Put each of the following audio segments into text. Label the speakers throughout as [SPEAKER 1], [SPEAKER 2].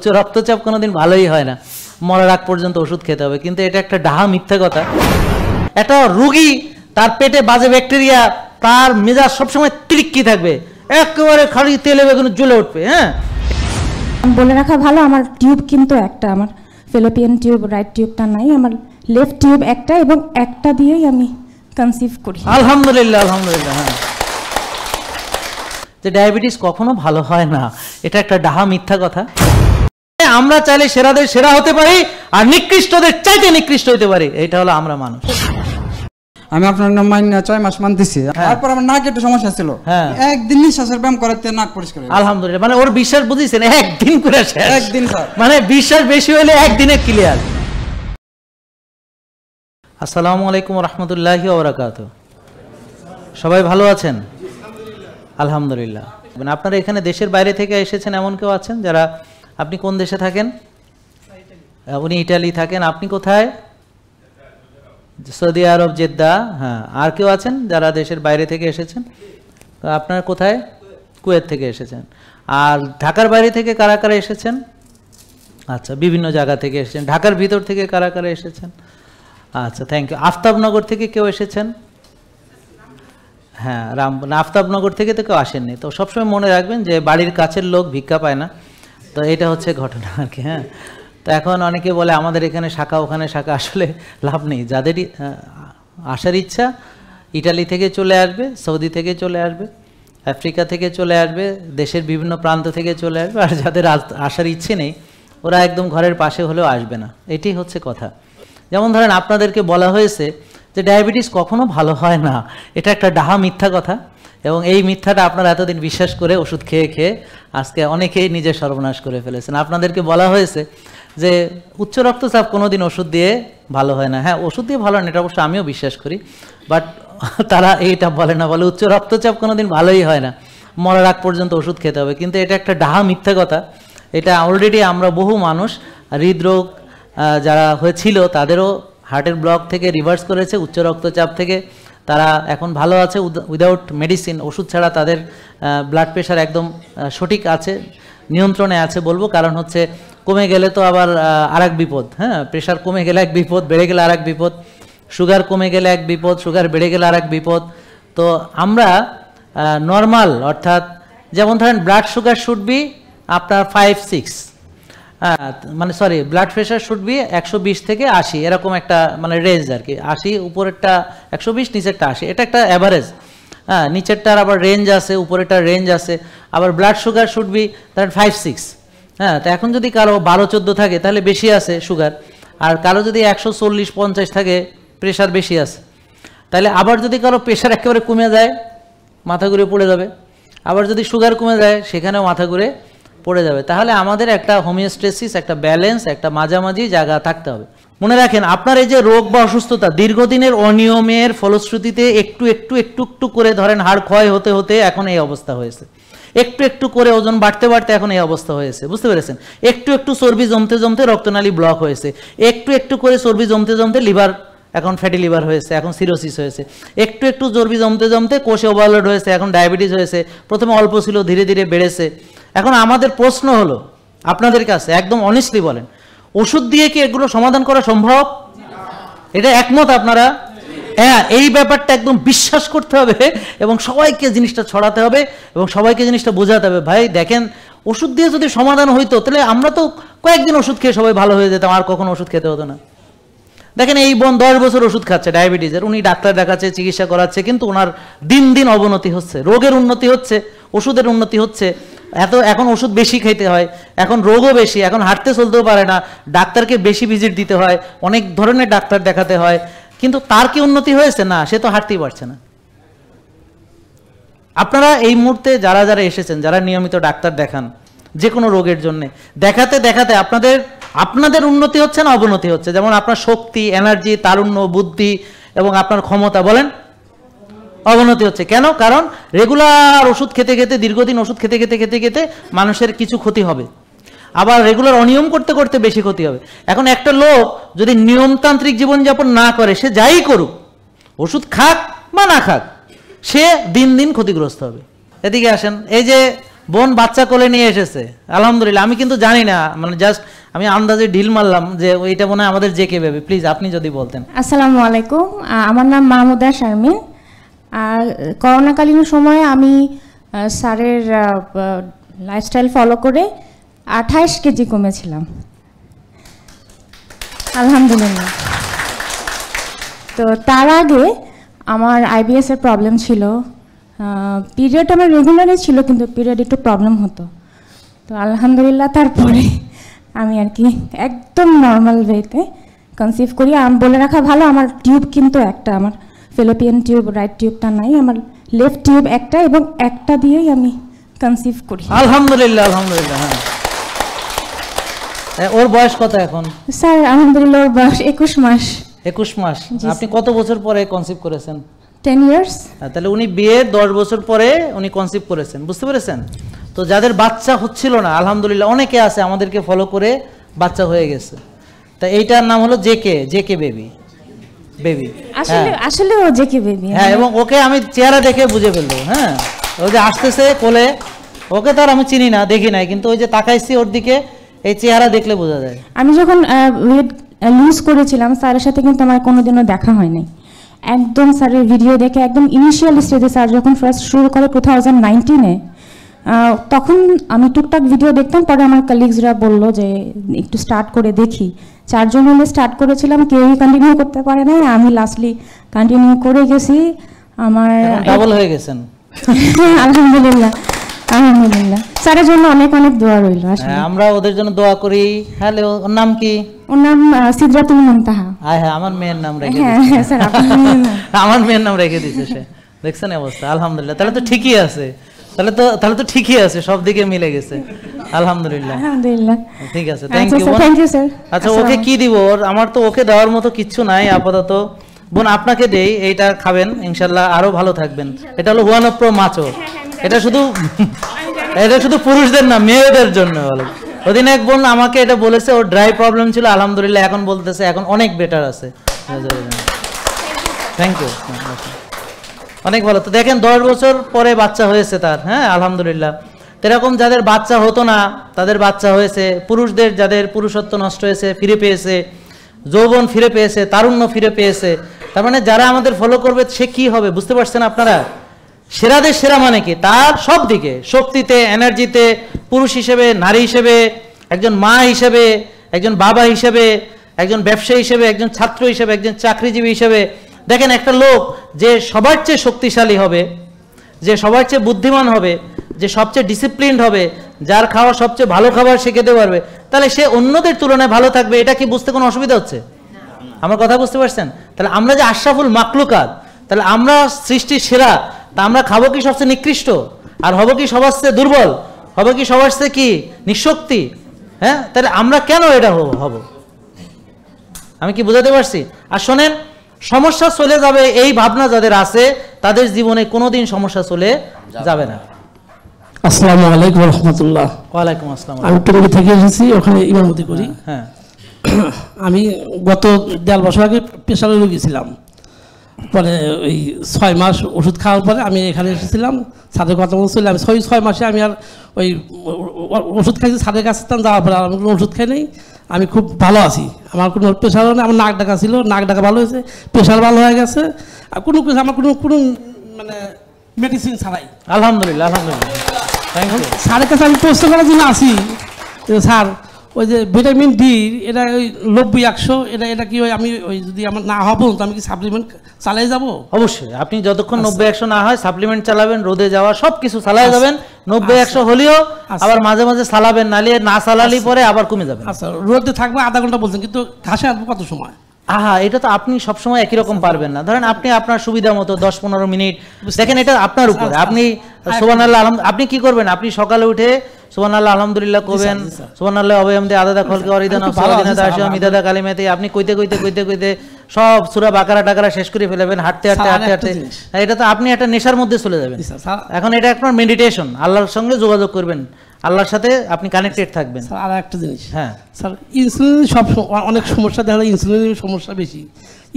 [SPEAKER 1] উচ্চ রক্তচাপ কোনোদিন ভালোই হয় না, মরার আগ পর্যন্ত ওষুধ খেতে হবে। কিন্তু এটা একটা ডাহা মিথ্যা কথা। একটা রোগী, তার পেটে বাজে ব্যাকটেরিয়া, তার মেজাজ সবসময় তৃপ্তি থাকবে, একেবারে খালি তেলে বেগুনে জ্বলে উঠবে। হ্যাঁ,
[SPEAKER 2] বলে রাখা ভালো, আমার টিউব কিন্তু একটা, আমার ফেলোপিয়ান টিউব, রাইট টিউবটা নাই, আমার লেফট টিউব একটা, এবং একটা দিয়েই আমি কনসিভ করি।
[SPEAKER 1] আলহামদুলিল্লাহ, আলহামদুলিল্লাহ। হ্যাঁ, যে ডায়াবেটিস কখনো ভালো হয় না, এটা একটা ডাহা মিথ্যা কথা। আমরা চাইলে সেরাদের সেরা হতে পারি, আর নিকৃষ্টদের চাইতে নিকৃষ্ট হতে পারি, এটা হলো আমরা মানুষ।
[SPEAKER 3] আমি আপনার নাম 6 মাস মানতেছি, তারপর আমার নাক একটু সমস্যা ছিল, একদিন নিঃশ্বাসের ব্যায়াম করাতে নাক পরিষ্কার।
[SPEAKER 1] আলহামদুলিল্লাহ, মানে ওর বিশ্বাস বুঝিয়েছেন একদিন করে শেষ।
[SPEAKER 3] একদিন স্যার,
[SPEAKER 1] মানে বিশ্বাস বেশি হলে একদিনে ক্লিয়ার। আসসালামু আলাইকুম রহমতুল্লাহি ওয়া বারাকাতুহু। সবাই ভালো আছেন? আলহামদুলিল্লাহ। মানে আপনারা এখানে দেশের বাইরে থেকে এসেছেন এমন কেউ আছেন যারা, আপনি কোন দেশে থাকেন? উনি ইটালি থাকেন। আপনি কোথায়? সৌদি আরব, জেদ্দা। হ্যাঁ, আর কেউ আছেন যারা দেশের বাইরে থেকে এসেছেন? আপনার কোথায়? কুয়েত থেকে এসেছেন। আর ঢাকার বাইরে থেকে কারা কারা এসেছেন? আচ্ছা, বিভিন্ন জায়গা থেকে এসেছেন। ঢাকার ভিতর থেকে কারা কারা এসেছেন? আচ্ছা, থ্যাংক ইউ। আফতাবনগর থেকে কেউ এসেছেন? হ্যাঁ, আফতাবনগর থেকে তো কেউ আসেননি। তো সবসময় মনে রাখবেন যে বাড়ির কাছের লোক ভিক্ষা পায় না, তো এটা হচ্ছে ঘটনা আর কি। হ্যাঁ, তো এখন অনেকে বলে আমাদের এখানে শাখা, ওখানে শাখা, আসলে লাভ নেই। যাদের আসার ইচ্ছা ইটালি থেকে চলে আসবে, সৌদি থেকে চলে আসবে, আফ্রিকা থেকে চলে আসবে, দেশের বিভিন্ন প্রান্ত থেকে চলে আসবে। আর যাদের আসার ইচ্ছে নেই ওরা একদম ঘরের পাশে হলেও আসবে না, এটি হচ্ছে কথা। যেমন ধরেন আপনাদেরকে বলা হয়েছে যে ডায়াবেটিস কখনো ভালো হয় না, এটা একটা ডাহা মিথ্যা কথা। এবং এই মিথ্যাটা আপনারা এতদিন বিশ্বাস করে ওষুধ খেয়ে খেয়ে আজকে অনেকেই নিজের সর্বনাশ করে ফেলেছেন। আপনাদেরকে বলা হয়েছে যে উচ্চ রক্তচাপ কোনোদিন ওষুধ দিয়ে ভালো হয় না। হ্যাঁ, ওষুধ দিয়ে ভালো হয় না, এটা অবশ্য আমিও বিশ্বাস করি, বাট তারা এইটা বলে না, বলে উচ্চ রক্তচাপ কোনোদিন ভালোই হয় না, মরার আগ পর্যন্ত ওষুধ খেতে হবে। কিন্তু এটা একটা ডাহা মিথ্যা কথা। এটা অলরেডি আমরা বহু মানুষ হৃদরোগ যারা হয়েছিল তাদেরও হার্টের ব্লক থেকে রিভার্স করেছে, উচ্চ রক্তচাপ থেকে তারা এখন ভালো আছে উইদাউট মেডিসিন, ওষুধ ছাড়া তাদের ব্লাড প্রেশার একদম সঠিক আছে, নিয়ন্ত্রণে আছে বলবো। কারণ হচ্ছে কমে গেলে তো আবার আরেক বিপদ। হ্যাঁ, প্রেশার কমে গেলে এক বিপদ, বেড়ে গেলে আরেক বিপদ, সুগার কমে গেলে এক বিপদ, সুগার বেড়ে গেলে আরেক বিপদ। তো আমরা নর্মাল, অর্থাৎ যেমন ধরেন ব্লাড সুগার শুড বি আপনার 5-6, মানে sorry, blood pressure should be 120 থেকে 80, এরকম একটা মানে রেঞ্জ আর কি। 80 উপরেরটা 120, নিচেরটা 80, এটা একটা অ্যাভারেজ। হ্যাঁ, নিচেরটার আবার রেঞ্জ আছে, উপরেরটার রেঞ্জ আছে। আবার ব্লাড সুগার শুড বি ধরেন 5-6। হ্যাঁ, তো এখন যদি কারো 12-14 থাকে তাহলে বেশি আছে সুগার, আর কারো যদি 140-50 থাকে প্রেশার বেশি আছে। তাহলে আবার যদি কারো প্রেশার একেবারে কমে যায় মাথা ঘুরে পড়ে যাবে, আবার যদি সুগার কমে যায় সেখানেও মাথা ঘুরে পড়ে যাবে। তাহলে আমাদের একটা হোমিওস্টেসিস, একটা ব্যালেন্স, একটা মাঝামাঝি জায়গা থাকতে হবে। মনে রাখেন, আপনার এই যে রোগ বা অসুস্থতা দীর্ঘদিনের অনিয়মের ফলশ্রুতিতে একটু একটু একটু একটু করে ধরেন হাড় ক্ষয় হতে হতে এখন এই অবস্থা হয়েছে, একটু একটু করে ওজন বাড়তে বাড়তে এখন এই অবস্থা হয়েছে, বুঝতে পেরেছেন? একটু একটু চর্বি জমতে জমতে রক্তনালী ব্লক হয়েছে, একটু একটু করে চর্বি জমতে জমতে লিভার এখন ফ্যাটি লিভার হয়েছে, এখন সিরোসিস হয়েছে, একটু একটু চর্বি জমতে জমতে কোষে ওভারলোড হয়েছে, এখন ডায়াবেটিস হয়েছে। প্রথমে অল্প ছিল, ধীরে ধীরে বেড়েছে। এখন আমাদের প্রশ্ন হলো আপনাদের কাছে, একদম অনেস্টলি বলেন, ওষুধ দিয়ে কি এগুলো সমাধান করা সম্ভব? এটা একমত আপনারা? হ্যাঁ, এই ব্যাপারটা একদম বিশ্বাস করতে হবে এবং সবাইকে জিনিসটা ছড়াতে হবে এবং সবাইকে জিনিসটা বোঝাতে হবে। ভাই দেখেন, ওষুধ দিয়ে যদি সমাধান হইতো তাহলে আমরা তো কয়েকদিন ওষুধ খেয়ে সবাই ভালো হয়ে যেতাম, আর কখনো ওষুধ খেতে হতো না। দেখেন, এই বোন 10 বছর ওষুধ খাচ্ছে ডায়াবেটিসের, উনি ডাক্তার দেখাচ্ছে, চিকিৎসা করাচ্ছে, কিন্তু ওনার দিন দিন অবনতি হচ্ছে, রোগের উন্নতি হচ্ছে, ওষুধের উন্নতি হচ্ছে। এখন ওষুধ বেশি খেতে হয়, এখন রোগও বেশি, এখন হাঁটতে চলতেও পারে না, ডাক্তারকে বেশি ভিজিট দিতে হয়, অনেক ধরনের ডাক্তার দেখাতে হয়, কিন্তু তার কি উন্নতি হয়েছে? না, সে তো হাঁটতেই পারছে না। আপনারা এই মুহূর্তে যারা যারা এসেছেন, যারা নিয়মিত ডাক্তার দেখান যে কোনো রোগের জন্য, দেখাতে দেখাতে আপনাদের উন্নতি হচ্ছে না অবনতি হচ্ছে? যেমন আপনার শক্তি, এনার্জি, তারুণ্য, বুদ্ধি এবং আপনার ক্ষমতা, বলেন অবনতি হচ্ছে কেন? কারণ রেগুলার ওষুধ খেতে খেতে, দীর্ঘদিন ওষুধ খেতে খেতে খেতে খেতে মানুষের কিছু ক্ষতি হবে, আবার রেগুলার অনিয়ম করতে করতে বেশি ক্ষতি হবে। এখন একটা লোক যদি নিয়মতান্ত্রিক জীবনযাপন না করে, সে যাই করুক, ওষুধ খাক বা না খাক, সে দিন দিন ক্ষতিগ্রস্ত হবে। এদিকে আসেন, এই যে বোন বাচ্চা কোলে নিয়ে এসেছে আলহামদুলিল্লাহ। আমি কিন্তু জানি না, মানে জাস্ট আমি আন্দাজে ঢিল মারলাম যে ওইটা মনে হয় আমাদের জেকে বেবি। প্লিজ আপনি যদি বলতেন।
[SPEAKER 2] আসসালামু আলাইকুম, আমার নাম মাহমুদা শারমিন। আর করোনাকালীন সময়ে আমি স্যারের লাইফস্টাইল ফলো করে 28 কেজি কমেছিলাম আলহামদুলিল্লাহ। তো তার আগে আমার IBS এর প্রবলেম ছিল, পিরিয়ড আমার রেগুলারই ছিল কিন্তু পিরিয়ড একটু প্রবলেম হতো। তো আলহামদুলিল্লাহ তারপরে আমি আর কি একদম নর্মাল ওয়েতে কনসিভ করি। বলে রাখা ভালো, আমার টিউব কিন্তু একটা, আমার ফেলোপিয়ান টিউব রাইট টিউবটা নাই, আমার লেফট টিউব একটা এবং একটা দিয়েই আমি কনসিভ করি
[SPEAKER 1] আলহামদুলিল্লাহ। আলহামদুলিল্লাহ। হ্যাঁ, ওর বয়স কত এখন?
[SPEAKER 2] স্যার আলহামদুলিল্লাহ ওর বয়স 21 মাস।
[SPEAKER 1] 21 মাস। আপনি কত বছর পরে কনসিভ করেছেন?
[SPEAKER 2] 10 ইয়ার্স।
[SPEAKER 1] তাহলে উনি বিয়ের 10 বছর পরে উনি কনসিভ করেছেন, বুঝতে পেরেছেন? তো যাদের বাচ্চা হচ্ছিল না আলহামদুলিল্লাহ অনেকে আছে আমাদেরকে ফলো করে বাচ্চা হয়ে গেছে। তা এইটার নাম হলো জেকে বেবি।
[SPEAKER 2] আসলে ও জেকে বেবি।
[SPEAKER 1] হ্যাঁ, এবং ওকে আমি চেহারা দেখে বুঝে ফেলবো। হ্যাঁ, ও যে আসতেছে কোলে, ওকে তো আর আমি চিনি না, দেখি নাই, কিন্তু ওই যে তাকাইছি ওর দিকে, এই চেহারা দেখলে বোঝা যায়।
[SPEAKER 2] আমি যখন ওয়েট লুজ করেছিলাম স্যারের সাথে কিন্তু আমার কোনোদিনও দেখা হয়নি, একদম স্যারের ভিডিও দেখে একদম ইনিশিয়াল স্টেজে স্যার যখন ফার্স্ট শুরু করে 2019-এ, তখন আমি টুকটাক ভিডিও দেখতাম। পরে আমার কলিগসরা বললো যে একটু স্টার্ট করে দেখি। 4 জন মিলে স্টার্ট করেছিলাম, কেউই কন্টিনিউ করতে পারে না, আমি লাস্টলি কন্টিনিউ করে গেছি। আমার
[SPEAKER 1] ডাবল হয়ে গেছেন
[SPEAKER 2] আলহামদুলিল্লাহ। আলহামদুলিল্লাহ, স্যারের জন্য অনেক অনেক দোয়া রইল। আসলে
[SPEAKER 1] আমরা ওদের জন্য দোয়া করি। হ্যালো, ওর নাম কি?
[SPEAKER 2] ওর নাম সিদরাতুল মুনতাহা।
[SPEAKER 1] হ্যাঁ, আমার মেয়ের নাম রেখে
[SPEAKER 2] হ্যাঁ স্যার,
[SPEAKER 1] আমার মেয়ের নাম রেখে দিয়েছে সে। দেখছেন অবস্থা? আলহামদুলিল্লাহ। তাহলে তো ঠিকই আছে, তাহলে তো ঠিকই আছে, সব দিকে মিলে গেছে আলহামদুলিল্লাহ।
[SPEAKER 2] আলহামদুলিল্লাহ,
[SPEAKER 1] ঠিক আছে, thank you.
[SPEAKER 2] Thank you sir.
[SPEAKER 1] আচ্ছা, ওকে কি দিব? আমার তো ওকে দেওয়ার মতো কিচ্ছু নাই আপাতত। বোন আপনাকে দেই, এইটা খাবেন ইনশাল্লাহ, আরো ভালো থাকবেন। এটা হলো ওয়ান অফ প্রো মাচো। এটা শুধু পুরুষদের না, মেয়েদের জন্য ভালো। ওদিন এক বোন আমাকে এটা বলেছে, ওর ড্রাই প্রবলেম ছিল, আলহামদুলিল্লাহ এখন বলতেছে এখন অনেক বেটার আছে। থ্যাংক ইউ, অনেক ভালো। তো দেখেন 10 বছর পরে বাচ্চা হয়েছে তার। হ্যাঁ, আলহামদুলিল্লাহ। এরকম যাদের বাচ্চা হতো না তাদের বাচ্চা হয়েছে, পুরুষদের যাদের পুরুষত্ব নষ্ট হয়েছে ফিরে পেয়েছে, যৌবন ফিরে পেয়েছে, তারুণ্য ফিরে পেয়েছে। তার মানে যারা আমাদের ফলো করবে সে কি হবে বুঝতে পারছেন আপনারা? সেরাদের সেরা মানে কি? তার সব দিকে, শক্তিতে, এনার্জিতে, পুরুষ হিসেবে, নারী হিসেবে, একজন মা হিসেবে, একজন বাবা হিসেবে, একজন ব্যবসায়ী হিসেবে, একজন ছাত্র হিসেবে, একজন চাকরিজীবী হিসেবে। দেখেন একটা লোক যে সবার চেয়ে শক্তিশালী হবে, যে সবার চেয়ে বুদ্ধিমান হবে, যে সবচেয়ে ডিসিপ্লিনড হবে, যার খাওয়া সবচেয়ে ভালো খাবার সে খেতে পারবে, তাহলে সে অন্যদের তুলনায় ভালো থাকবে। এটা কি বুঝতে কোনো অসুবিধা হচ্ছে? আমার কথা বুঝতে পারছেন? তাহলে আমরা যে আশরাফুল মাকলুকাত, তাহলে আমরা সৃষ্টির সেরা, তা আমরা খাবো কি সবচেয়ে নিকৃষ্ট? আর হবো কি সবার চেয়ে দুর্বল? হবে কি সবার চেয়ে কি নিঃশক্তি? হ্যাঁ, তাহলে আমরা কেন এটা হব? আমি কি বুঝাতে পারছি? আর শোনেন, সমস্যা চলে যাবে এই ভাবনা যাদের আছে তাদের জীবনে কোনোদিন সমস্যা চলে যাবে না।
[SPEAKER 4] আসসালামু আলাইকুম রহমতুল্লাহ।
[SPEAKER 1] ওয়ালাইকুম আসসালাম।
[SPEAKER 4] আমি টঙ্গী থেকে এসেছি, ওখানে ইমামতি করি।
[SPEAKER 1] হ্যাঁ,
[SPEAKER 4] আমি গত 1.5 বছর আগে প্রেশারের রোগী ছিলাম। পরে ওই 6 মাস ওষুধ খাওয়ার পরে আমি এখানে এসেছিলাম, ছাদের কথা বলছিল। আমি 6 মাসে আমি আর ওই ওষুধ খাইছি, ছাদের কাছে যাওয়ার পরে আমি কোনো ওষুধ খাই নাই। আমি খুব ভালো আছি, আমার কোনো প্রেশারও নেই। আমার নাক ডাকা ছিল, নাক ডাকা ভালো হয়েছে, প্রেশার ভালো হয়ে গেছে। আর কোনো কিছু আমার কোনো মানে মেডিসিন ছাড়াই
[SPEAKER 1] আলহামদুলিল্লাহ। আলহামদুলিল্লাহ, থ্যাংক ইউ।
[SPEAKER 4] স্যারের কাছে আমি প্রশ্ন করার জন্য আসি, স্যার ওই যে ভিটামিন ডি, এটা ওই 90-100, এটা কি আমি ওই যদি আমার না হবো তো আমি কি সাপ্লিমেন্ট চালিয়ে যাব?
[SPEAKER 1] অবশ্যই, আপনি যতক্ষণ 90-100 না হয় সাপ্লিমেন্ট চালাবেন, রোদে যাওয়া সব কিছু চালিয়ে যাবেন। 90-100 হলেও আবার মাঝে মাঝে চালাবেন, নালে না চালালি পরে আবার কমে যাবে।
[SPEAKER 4] আচ্ছা, রোদে থাকবে আধা ঘন্টা বলছেন, কিন্তু ঘাসে আসবো কত সময়?
[SPEAKER 1] এটা তো আপনি সবসময় একই রকম পারবেন না। ধরেন আপনি আপনার সুবিধা মতো 10-15 মিনিট, দেখেন এটা আপনার উপর। আপনি সুবহানাল্লাহ, আপনি কি করবেন? আপনি সকালে উঠে সুবহানাল্লাহ আলহামদুলিল্লাহ কবেন, সুবহানাল্লাহ অবহামদে আদাদা খলকে অরিদানা সালাদিনা দাশা মিদাদা কালিমাতে, আপনি কইতে সব সূরা বাকারা টাকারা শেষ করে ফেলবেন হাঁটতে হাঁটতে হাঁটতে হাঁটতে। এটা তো আপনি একটা নেশার মধ্যে চলে যাবেন। এখন এটা আপনার মেডিটেশন, আল্লাহর সঙ্গে যোগাযোগ করবেন, আল্লাহর সাথে আপনি কানেক্টেড থাকবেন।
[SPEAKER 4] আর একটা জিনিস,
[SPEAKER 1] হ্যাঁ
[SPEAKER 4] স্যার ইনসুলিন সব অনেক সমস্যা দেখা যায়, ইনসুলিনের সমস্যা বেশি।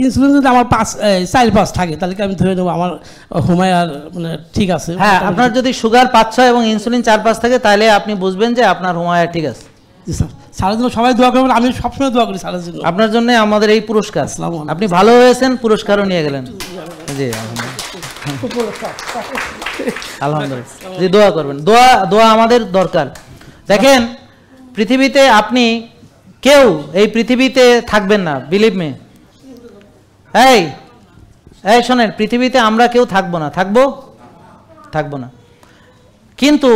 [SPEAKER 4] ইনসুলিন যদি আমার 4-5 থাকে তাহলে কি আমি ধরে নেবো আমার হুমায়ার মানে ঠিক আছে?
[SPEAKER 1] হ্যাঁ, আপনার যদি সুগার 5-6 এবং ইনসুলিন 4-5 থাকে তাহলে আপনি বুঝবেন যে আপনার হুমায়া ঠিক আছে।
[SPEAKER 4] স্যার স্যারের জন্য সবাই দোয়া করবেন, আমি সবসময় দোয়া করি স্যারের জন্য।
[SPEAKER 1] আপনার জন্য আমাদের এই পুরস্কার, আপনি ভালো হয়েছেন, পুরস্কারও নিয়ে গেলেন। জি আলহামদুলিল্লাহ, জি দোয়া করবেন, দোয়া আমাদের দরকার। দেখেন পৃথিবীতে আপনি কেউ এই পৃথিবীতে থাকবেন না, বিলিভ মি। এই শোনেন, পৃথিবীতে আমরা কেউ থাকবো না, কিন্তু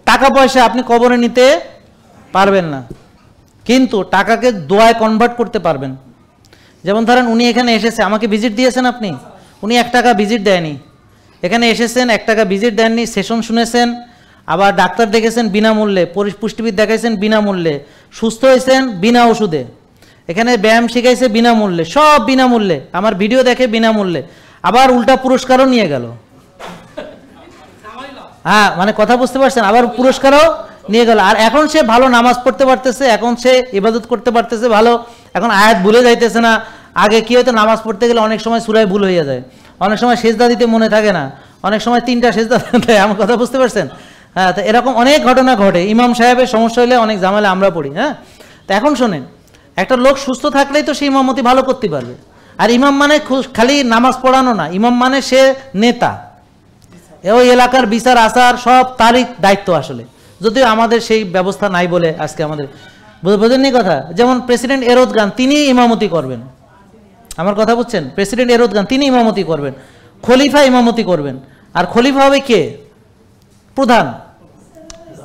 [SPEAKER 1] টাকা পয়সা আপনি কবরে নিতে পারবেন না, কিন্তু টাকাকে দোয়ায় কনভার্ট করতে পারবেন। যেমন ধরেন উনি এখানে এসেছে, আমাকে ভিজিট দিয়েছেন আপনি, উনি 1 টাকা ভিজিট দেয়নি, এখানে এসেছেন 1 টাকা ভিজিট দেননি, সেশন শুনেছেন, আবার ডাক্তার দেখেছেন বিনামূল্যে, পুষ্টিবিদ দেখাইছেন বিনামূল্যে, সুস্থ হয়েছেন বিনা ওষুধে, এখানে ব্যায়াম শিখাইছে বিনামূল্যে, সব বিনামূল্যে, আমার ভিডিও দেখে বিনামূল্যে, আবার উল্টা পুরস্কারও নিয়ে গেল। হ্যাঁ মানে কথা বুঝতে পারছেন, আবার পুরস্কারও নিয়ে গেল। আর এখন সে ভালো নামাজ পড়তে পারতেছে, এখন সে ইবাদত করতে পারতেছে ভালো, এখন আয়াত ভুলে যাইতেছে না। আগে কি হয়তো নামাজ পড়তে গেলে অনেক সময় সূরায় ভুল হয়ে যায়, অনেক সময় সেজদা দিতে মনে থাকে না, অনেক সময় 3টা সেজদা দেয়, আমার কথা বুঝতে পারছেন? হ্যাঁ, তো এরকম অনেক ঘটনা ঘটে। ইমাম সাহেবের সমস্যা হলে অনেক ঝামেলা আমরা পড়ি। হ্যাঁ, তো এখন শোনেন, একটা লোক সুস্থ থাকলেই তো সে ইমামতি ভালো করতে পারবে। আর ইমাম মানে খালি নামাজ পড়ানো না, ইমাম মানে সে নেতা, ওই এলাকার বিচার আচার সব তারই দায়িত্ব আসলে, যদিও আমাদের সেই ব্যবস্থা নাই বলে আজকে আমাদের, বোঝেননি কথা? যেমন প্রেসিডেন্ট এরদোগান, তিনি ইমামতি করবেন, আমার কথা বুঝছেন? প্রেসিডেন্ট এরদোগান তিনি ইমামতি করবেন, খলিফা ইমামতি করবেন। আর খলিফা হবে কে? প্রধান,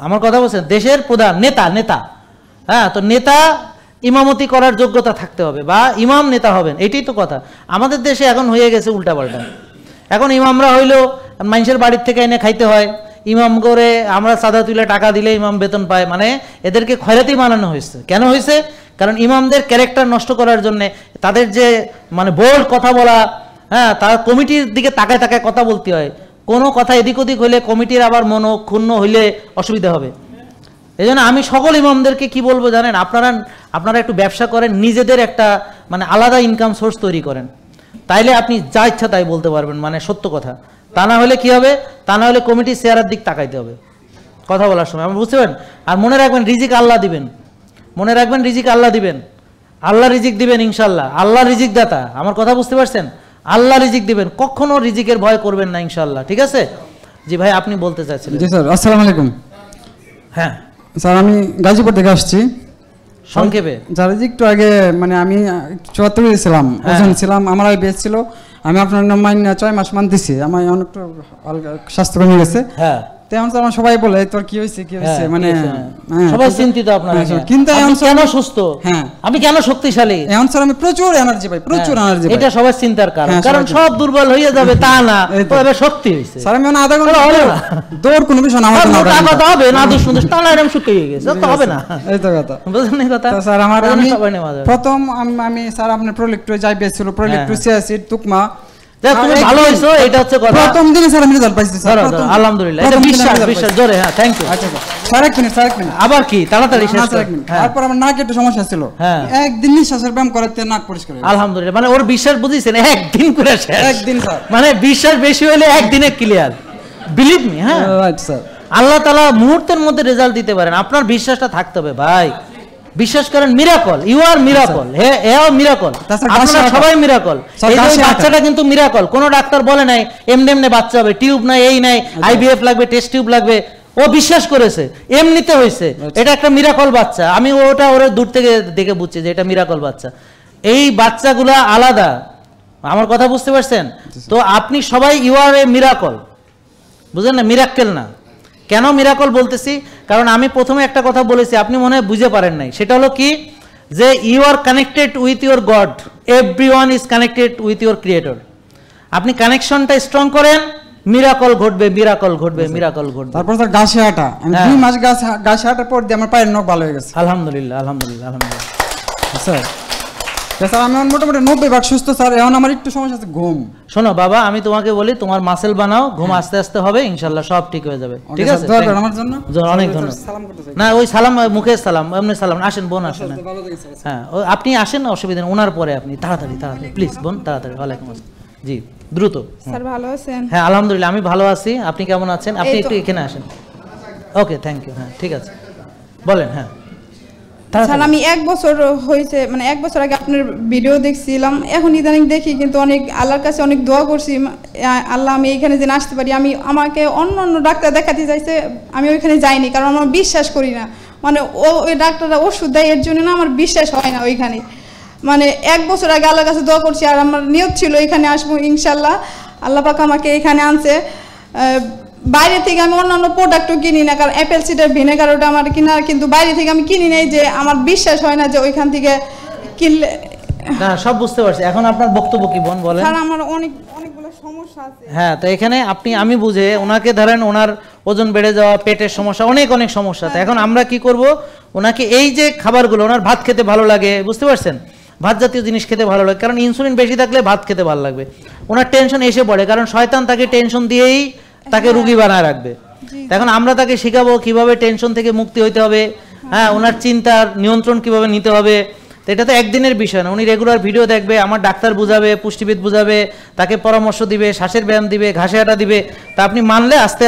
[SPEAKER 1] আমার কথা বলছেন, দেশের প্রধান, নেতা। হ্যাঁ, তো নেতা ইমামতি করার যোগ্যতা থাকতে হবে, বা ইমাম নেতা হবেন, এটাই তো কথা। আমাদের দেশে এখন হয়ে গেছে উল্টাপাল্টা। এখন ইমামরা হইলেও মানুষের বাড়ির থেকে এনে খাইতে হয়, ইমাম করে আমরা চাঁদা তুলে টাকা দিলে ইমাম বেতন পায়, মানে এদেরকে খয়রাতি বানানো হয়েছে। কেন হয়েছে? কারণ ইমামদের ক্যারেক্টার নষ্ট করার জন্যে, তাদের যে মানে বোল্ড কথা বলা, হ্যাঁ, তার কমিটির দিকে তাকায় তাকায় কথা বলতে হয়, কোনো কথা এদিক ওদিক হইলে কমিটির আবার ক্ষুণ্ণ হইলে অসুবিধা হবে। এই জন্য আমি সকল ইমামদেরকে কি বলবো জানেন, আপনারা একটু ব্যবসা করেন, নিজেদের একটা মানে আলাদা ইনকাম সোর্স তৈরি করেন, তাইলে আপনি যা ইচ্ছা তাই বলতে পারবেন, মানে সত্য কথা। তা না হলে কি হবে? তা না হলে কমিটির চেয়ারের দিক তাকাইতে হবে কথা বলার সময়, বুঝতে পারেন? আর মনে রাখবেন, রিজিক আল্লাহ দিবেন, মনে রাখবেন রিজিক আল্লাহ দিবেন, আল্লাহ রিজিক দিবেন ইনশাল্লাহ, আল্লাহ রিজিক দাতা, আমার কথা বুঝতে পারছেন? আল্লাহ রিজিক দিবেন, কখনো রিজিকের ভয় করবেন না ইনশাল্লাহ, ঠিক আছে? জি ভাই, আপনি বলতে চাচ্ছিলেন?
[SPEAKER 3] জি স্যার, আসসালামু আলাইকুম।
[SPEAKER 1] হ্যাঁ
[SPEAKER 3] স্যার, আমি গাজীপুর থেকে আসছি।
[SPEAKER 1] সংক্ষেপে
[SPEAKER 3] যারা একটু আগে মানে আমি 74 ছিলাম, ওজন ছিলাম, আমার বেশ ছিল, আমি আপনার নাম 6 মাস মানতেছি, আমার অনেকটা স্বাস্থ্য কমে গেছে।
[SPEAKER 1] হ্যাঁ,
[SPEAKER 3] তেমন আমার সবাই বলে তোর কি হয়েছে মানে
[SPEAKER 1] সবাই চিন্তিত আপনারা,
[SPEAKER 3] কিন্তু
[SPEAKER 1] কেন সুস্থ, আমি কেন শক্তিশালী,
[SPEAKER 3] এখন স্যার আমি প্রচুর এনার্জি পাই, প্রচুর এনার্জি,
[SPEAKER 1] এটা সবার চিন্তার কারণ, কারণ সব দুর্বল হয়ে যাবে তা না, তবে শক্তি হয়েছে।
[SPEAKER 3] স্যার আমি আধা ঘন্টা হবে না, দৌড় কোনো বিষয় না, আমার
[SPEAKER 1] কথা হবে না, দুই সুন্দর তালা এরকম শুকিয়ে গেছে, তো হবে না,
[SPEAKER 3] এই তো কথা,
[SPEAKER 1] বুঝলেন কথা?
[SPEAKER 3] স্যার আমার প্রথম আমি স্যার আপনার প্রোলেক্টো যাই বেছিল, প্রোলেক্টো সিয়াসিড তুকমা,
[SPEAKER 1] তুমি ভালো হইছো, এটা হচ্ছে কথা।
[SPEAKER 3] প্রথম দিনে স্যার আমি রেজাল্ট পাইছি স্যার,
[SPEAKER 1] আলহামদুলিল্লাহ, এটা বিশ্বাস জোরে। হ্যাঁ, থ্যাংক ইউ।
[SPEAKER 3] আচ্ছা স্যার, এক মিনিট,
[SPEAKER 1] আবার কি তাড়াতাড়ি শেষ করুন।
[SPEAKER 3] তারপর আমার নাকে একটু সমস্যা ছিল, একদিন নিঃশ্বাসের ব্যায়াম করাতে নাক পরিষ্কার হয়ে গেল,
[SPEAKER 1] আলহামদুলিল্লাহ। মানে ওর বিশ্বাস বুঝিছেন, একদিন করে শেষ,
[SPEAKER 3] একদিন স্যার,
[SPEAKER 1] মানে বিশ্বাস বেশি হলে একদিনে ক্লিয়ার, বিলিভ মি। হ্যাঁ
[SPEAKER 3] রাইট স্যার,
[SPEAKER 1] আল্লাহ তাআলা মুহূর্তের মধ্যে রেজাল্ট দিতে পারেন, আপনার বিশ্বাসটা থাকতে হবে ভাই, বিশ্বাস করেন। মিরাকল, ইউ আর মিরাকল, এও মিরাকল, আপনারা সবাই মিরাকল। এই বাচ্চাটা কিন্তু মিরাকল, কোন ডাক্তার বলে নাই এমনি বাচ্চা হবে, টিউব নাই, এই নাই, আইভিএফ লাগবে, টেস্ট টিউব লাগবে, ও বিশ্বাস করেছে, এমনিতে হয়েছে, এটা একটা মিরাকল বাচ্চা। আমি ওটা ওরা দূর থেকে দেখে বুঝছি যে এটা মিরাকল বাচ্চা। এই বাচ্চাগুলা আলাদা, আমার কথা বুঝতে পারছেন তো? আপনি সবাই ইউ আর এ মিরাকল, বুঝলেন না? মিরাক্কেল না। কেন মিরাকল বলতেছি? কারণ আমি প্রথমে একটা কথা বলেছি, আপনি মনে হয় বুঝতে পারেন নাই, সেটা হলো কি, যে you are connected with your God, everyone is connected with your creator. আপনি কানেকশনটা স্ট্রং করেন, মিরাকল ঘটবে, মিরাকল ঘটবে, মিরাকল ঘটবে।
[SPEAKER 3] তারপর স্যার গাছে হাঁটা, আমি 2 মাস গাছে হাঁটার পর দিয়ে আমার পায়ের নখ ভালো হয়ে গেছে,
[SPEAKER 1] আলহামদুলিল্লাহ, আলহামদুলিল্লাহ, আলহামদুলিল্লাহ।
[SPEAKER 3] স্যার স্যার আমি এখন মোটামুটি 90% সুস্থ স্যার, এখন আমার একটু সমস্যা আছে ঘুম।
[SPEAKER 1] শোনো বাবা, আমি তোমাকে বলি তোমার মাসেল বানাও, ঘুম আস্তে আস্তে হবে, ইনশাল্লাহ সব ঠিক হয়ে যাবে। ঠিক আছে,
[SPEAKER 3] দোয়া করেন আমার জন্য।
[SPEAKER 1] অনেক ধন্যবাদ।
[SPEAKER 3] সালাম করতে চাই।
[SPEAKER 1] না ওই সালাম মুখে সালাম, এমনি সালাম। আসেন বোন, আসেন।
[SPEAKER 3] ভালো থাকেন স্যার।
[SPEAKER 1] হ্যাঁ আপনি আসেন, অসুবিধা নেই। ওনার পরে আপনি তাড়াতাড়ি প্লিজ বোন, তাড়াতাড়ি। ওয়ালাইকুম আসসালাম। জি দ্রুত।
[SPEAKER 5] স্যার ভালো আছেন?
[SPEAKER 1] হ্যাঁ আলহামদুলিল্লাহ আমি ভালো আছি, আপনি কেমন আছেন? আপনি একটু এখানে আসেন। Okay thank you. হ্যাঁ ঠিক আছে, বলেন। হ্যাঁ
[SPEAKER 5] স্যার আমি 1 বছর হয়েছে, মানে 1 বছর আগে আপনার ভিডিও দেখছিলাম, এখন ইদানিং দেখি কিন্তু অনেক আল্লাহর কাছে অনেক দোয়া করছি, আল্লাহ আমি এখানে যেন আসতে পারি। আমাকে অন্য ডাক্তার দেখাতে চাইছে, আমি ওইখানে যাইনি, কারণ আমার বিশ্বাস করি না, মানে ওই ডাক্তাররা ওষুধ দেয় এর জন্য না আমার বিশ্বাস হয় না ওইখানে। মানে 1 বছর আগে আল্লাহর কাছে দোয়া করছি, আর আমার নিয়ত ছিল এখানে আসবো ইনশাল্লাহ। আল্লাহ পাক আমাকে এখানে আনছে। বাইরে থেকে আমি অন্যান্য প্রোডাক্টও কিনি না, কারণ অ্যাপেল সিডার ভিনেগার ওটা আমার কিনা, কিন্তু বাইরে থেকে আমি কিনি নাই, যে আমার বিশ্বাস হয় না যে ওইখান থেকে কিনলে।
[SPEAKER 1] না সব বুঝতে পারছি, এখন আপনার বক্তব্য কি বোন বলেন?
[SPEAKER 5] স্যার আমার অনেকগুলো সমস্যা আছে।
[SPEAKER 1] হ্যাঁ তো এখানে আমি বুঝে ওনাকে ধরেন, ওনার ওজন বেড়ে যাওয়া, পেটের সমস্যা, অনেক সমস্যা। তো এখন আমরা কি করব, ওনাকে এই যে খাবারগুলো, ওনার ভাত খেতে ভালো লাগে, বুঝতে পারছেন, ভাত জাতীয় জিনিস খেতে ভালো লাগে, কারণ ইনসুলিন বেশি থাকলে ভাত খেতে ভালো লাগবে। ওনার টেনশন এসে পড়ে, কারণ শয়তান তাকে টেনশন দিয়েই তাকে রুগী বানায় রাখবে। এখন আমরা তাকে শেখাবো কিভাবে টেনশন থেকে মুক্তি হইতে হবে, হ্যাঁ ওনার চিন্তার নিয়ন্ত্রণ কিভাবে নিতে হবে। তো এটা তো একদিনের বিষয় না, উনি রেগুলার ভিডিও দেখবে, আমার ডাক্তার বুঝাবে, পুষ্টিবিদ বুঝাবে, তাকে পরামর্শ দিবে, শ্বাসের ব্যায়াম দিবে, ঘাসে আটা দিবে। তা আপনি মানলে আস্তে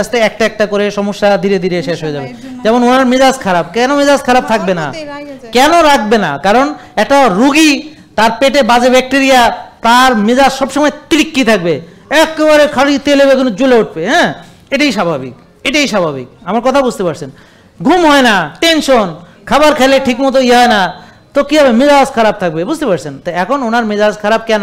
[SPEAKER 1] আস্তে একটা করে সমস্যা ধীরে ধীরে শেষ হয়ে যাবে। যেমন ওনার মেজাজ খারাপ, কেন মেজাজ খারাপ থাকবে না? কেন রাখবে না? কারণ একটা রুগী, তার পেটে বাজে ব্যাকটেরিয়া, তার মেজাজ সবসময় তৃপ্তি থাকবে, একেবারে খালি তেলে বেগুনে জ্বলে উঠবে। হ্যাঁ এটাই স্বাভাবিক। আমার কথা বুঝতে পারছেন? ঘুম হয় না, টেনশন, খাবার খেলে ঠিক মতো হয় না, তো কি হবে? মেজাজ খারাপ থাকবে, বুঝতে পারছেন? তো এখন ওনার মেজাজ খারাপ কেন?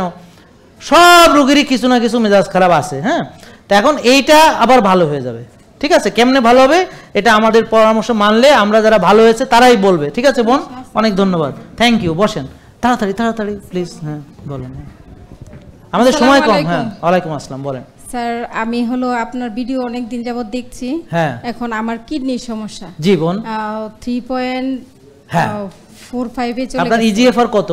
[SPEAKER 1] সব রোগীরই কিছু না কিছু মেজাজ খারাপ আছে। হ্যাঁ তো এখন এইটা আবার ভালো হয়ে যাবে। ঠিক আছে, কেমনে ভালো হবে এটা আমাদের পরামর্শ মানলে, আমরা যারা ভালো হয়েছে তারাই বলবে। ঠিক আছে বোন, অনেক ধন্যবাদ, থ্যাংক ইউ। বসেন তাড়াতাড়ি প্লিজ। হ্যাঁ বলেন। আমাদের সময় কম। হ্যাঁ ওয়ালাইকুম আসসালাম, বলেন।
[SPEAKER 6] স্যার আমি আপনার ভিডিও অনেক দিন যাবত দেখছি।
[SPEAKER 1] হ্যাঁ
[SPEAKER 6] এখন আমার কিডনির সমস্যা।
[SPEAKER 1] জি বোন।
[SPEAKER 6] 3.45 এ চলে গেছে।
[SPEAKER 1] আপনার ইজিএফআর কত?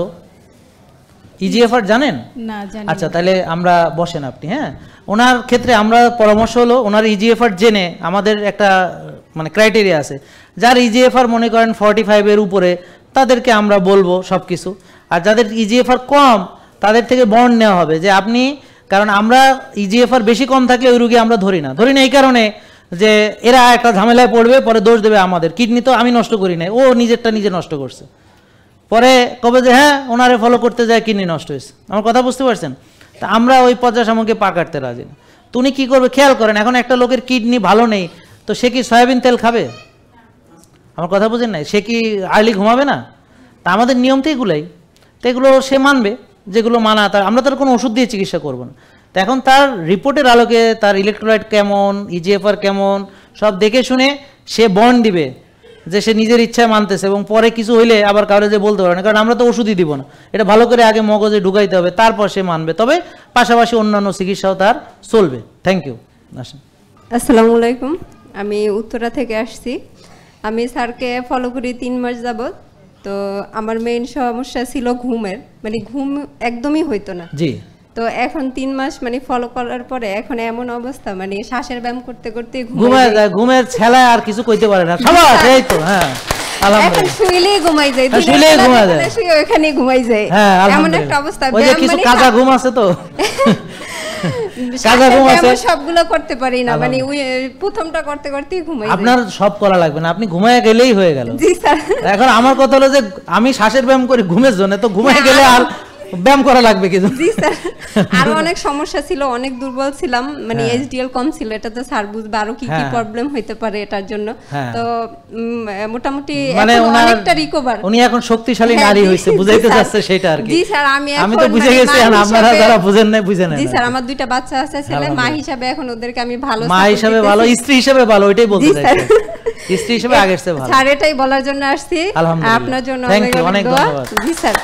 [SPEAKER 1] ইজিএফআর জানেন?
[SPEAKER 6] না জানি।
[SPEAKER 1] আচ্ছা তাহলে আমরা বসেন আপনি। হ্যাঁ ওনার ক্ষেত্রে আমরা পরামর্শ হলো, ওনার ইজিএফআর জেনে আমাদের একটা মানে ক্রাইটেরিয়া আছে, যার ইজিএফআর মনে করেন 45 এর উপরে, তাদেরকে আমরা বলবো সব কিছু। আর যাদের ইজিএফআর কম, তাদের থেকে বন্ড নেওয়া হবে যে আপনি, কারণ আমরা ইজিএফআর বেশি কম থাকলে ওই রুগী আমরা ধরি না এই কারণে যে এরা একটা ঝামেলায় পড়বে, পরে দোষ দেবে আমাদের। কিডনি তো আমি নষ্ট করি নাই, ও নিজেরটা নিজে নষ্ট করছে, পরে কবে যে হ্যাঁ ওনারে ফলো করতে যায় কিডনি নষ্ট হয়েছে। আমার কথা বুঝতে পারছেন? তা আমরা ওই পর্যায় সামগ্রী পা কাটতে রাজি না। তো উনি কী করবে খেয়াল করেন, এখন একটা লোকের কিডনি ভালো নেই, তো সে কি সয়াবিন তেল খাবে? আমার কথা বুঝেন নাই? সে কি আর্লি ঘুমাবে না? তা আমাদের নিয়ম তো এগুলাই, তো এগুলো সে মানবে, যেগুলো মানা, তার আমরা তার কোনো ওষুধ দিয়ে চিকিৎসা করবো না। তো এখন তার রিপোর্টের আলোকে তার ইলেকট্রোলাইট কেমন, ইজিএফআর কেমন, সব দেখে শুনে সে বন্ড দিবে যে সে নিজের ইচ্ছায় মানতেছে, এবং পরে কিছু হইলে আবার কারো যে বলতে পারে না, কারণ আমরা তো ওষুধই দিব না। এটা ভালো করে আগে মগজে ঢুকাইতে হবে, তারপর সে মানবে। তবে পাশাপাশি অন্যান্য চিকিৎসাও তার চলবে। Thank you. আসেন।
[SPEAKER 7] আসসালামু আলাইকুম, আমি উত্তরা থেকে আসছি। আমি স্যারকে ফলো করি 3 মাস যাবত। তো আমার মেইন সমস্যা ছিল ঘুমের, মানে ঘুম একদমই হইতো না।
[SPEAKER 1] জি।
[SPEAKER 7] তো এখন 3 মাস মানে ফলো করার পরে এখন এমন অবস্থা, মানে শ্বাসের ব্যায়াম করতে করতে
[SPEAKER 1] ঘুমায় যায়, ঘুমের ছেলায় আর কিছু কইতে পারে না। সবাই এই তো। হ্যাঁ
[SPEAKER 7] এখন শুইলেই ঘুমাই যায়,
[SPEAKER 1] শুইলেই ঘুমায় যায়,
[SPEAKER 7] শুয়ে ওখানে ঘুমাই যায়, এমন একটা অবস্থা।
[SPEAKER 1] ওই যে কিছু কাজা ঘুম আছে তো কাজা ঘুম আছে,
[SPEAKER 7] সবগুলো করতে পারি না, মানে ওই প্রথমটা করতে করতে ঘুমাই যায়।
[SPEAKER 1] আপনার সব করা লাগবে না, আপনি ঘুমায় গেলেই হয়ে গেল।
[SPEAKER 7] জি স্যার।
[SPEAKER 1] এখন আমার কথা হলো যে আমি শ্বাসের ব্যায়াম করি ঘুমের জন্য, তো ঘুমায় গেলে আর ব্যায়াম করা লাগবে কিছু।
[SPEAKER 7] জি স্যার। আরো অনেক সমস্যা ছিল, অনেক দুর্বল ছিলাম, মানে এইচডিএল কম ছিল, এটা তো স্যার বুঝবে আরো কি কি প্রবলেম হইতে পারে এটার জন্য। তো মোটামুটি
[SPEAKER 1] মানে
[SPEAKER 7] অনেকটা রিকভার,
[SPEAKER 1] উনি এখন শক্তিশালী নারী হইছে, বুঝাইতে যাচ্ছে সেটা আর কি।
[SPEAKER 7] জি স্যার। আমি
[SPEAKER 1] তো বুঝে গেছি, আপনারা যারা বুঝেন না বুঝেন না।
[SPEAKER 7] জি স্যার, আমার 2টা বাচ্চা আছে, ছেলে, মা হিসাবে এখন ওদেরকে আমি ভালো,
[SPEAKER 1] মা হিসাবে ভালো, স্ত্রী হিসাবে ভালো, ওইটাই বলতে চাইছি। স্ত্রী হিসাবে আগের চেয়ে ভালো।
[SPEAKER 7] স্যার এটাই বলার জন্য আসছি, আপনার জন্য
[SPEAKER 1] অনেক ধন্যবাদ।
[SPEAKER 7] জি স্যার।